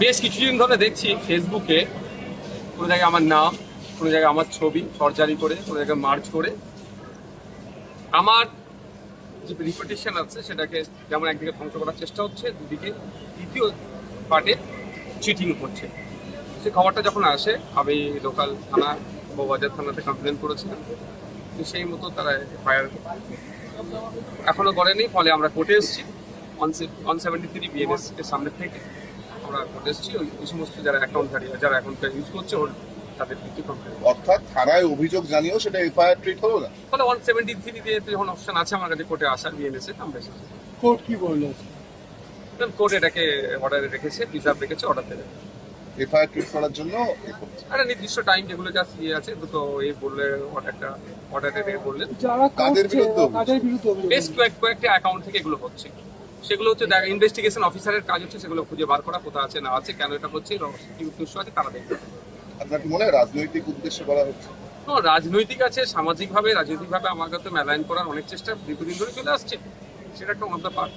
বেশ কিছুদিন ধরে দেখছি ফেসবুকে কোনো জায়গায় আমার নাম, কোনো জায়গায় আমার ছবি সরজারি করে, কোনো জায়গায় মার্চ করে আমার যে রিপুটেশন আছে সেটাকে যেমন একদিকে ধ্বংস করার চেষ্টা হচ্ছে, দুদিকে দ্বিতীয় পার্টে চিটিং করছে। সে খবরটা যখন আসে আমি লোকাল থানা বউবাজার থানাতে কমপ্লেন করেছিলাম, তো সেই মতো তারা এফআইআর এখনো করেনি। ফলে আমরা কোর্টে এসেছি 173 বিএনএস এর সামনে থেকে আমরা কোর্টে এসেছি। ওই সমস্ত যারা অ্যাকাউন্টধারী, যারা অ্যাকাউন্টটা ইউজ করছে তাদের বিরুদ্ধে কমপ্লেন। অর্থাৎ থানায় অভিযোগ জানিয়েও সেটা এফআইআর ট্রিট হলো না। ফলে 173 দিয়ে যখন অপশন আছে আমার কাছে কোর্টে আসার বিএনএস এর, আমরা এসেছি। কোর্ট কি বললো? কোর্ট এটাকে অর্ডারে রেখেছে, রিজার্ভ রেখেছে, অর্ডার দেবে। এফআইআর ট্রিট করার জন্য একটা নির্দিষ্ট টাইম যেগুলো যা ইয়ে আছে, দুটো এই বললে অর্ডারটা অর্ডারে বললেন। যারা কাদের বিরুদ্ধে কাদের বিরুদ্ধে অভিযোগ? বেশ কয়েকটা অ্যাকাউন্ট থেকে এগুলো হচ্ছে। সেগুলো হচ্ছে ইনভেস্টিগেশন অফিসারের কাজ হচ্ছে সেগুলো খুঁজে বার করা, কোথা আছে না আছে, কেন এটা হচ্ছে, কি উদ্দেশ্য আছে তারা দেখবে। আপনার কি মনে হয় রাজনৈতিক উদ্দেশ্যে করা হচ্ছে? রাজনৈতিক আছে, সামাজিকভাবে রাজনৈতিকভাবে আমাকে তো মেলাইন করার অনেক চেষ্টা দীর্ঘদিন ধরে চলে আসছে, সেটা একটা অন্য পার্ট।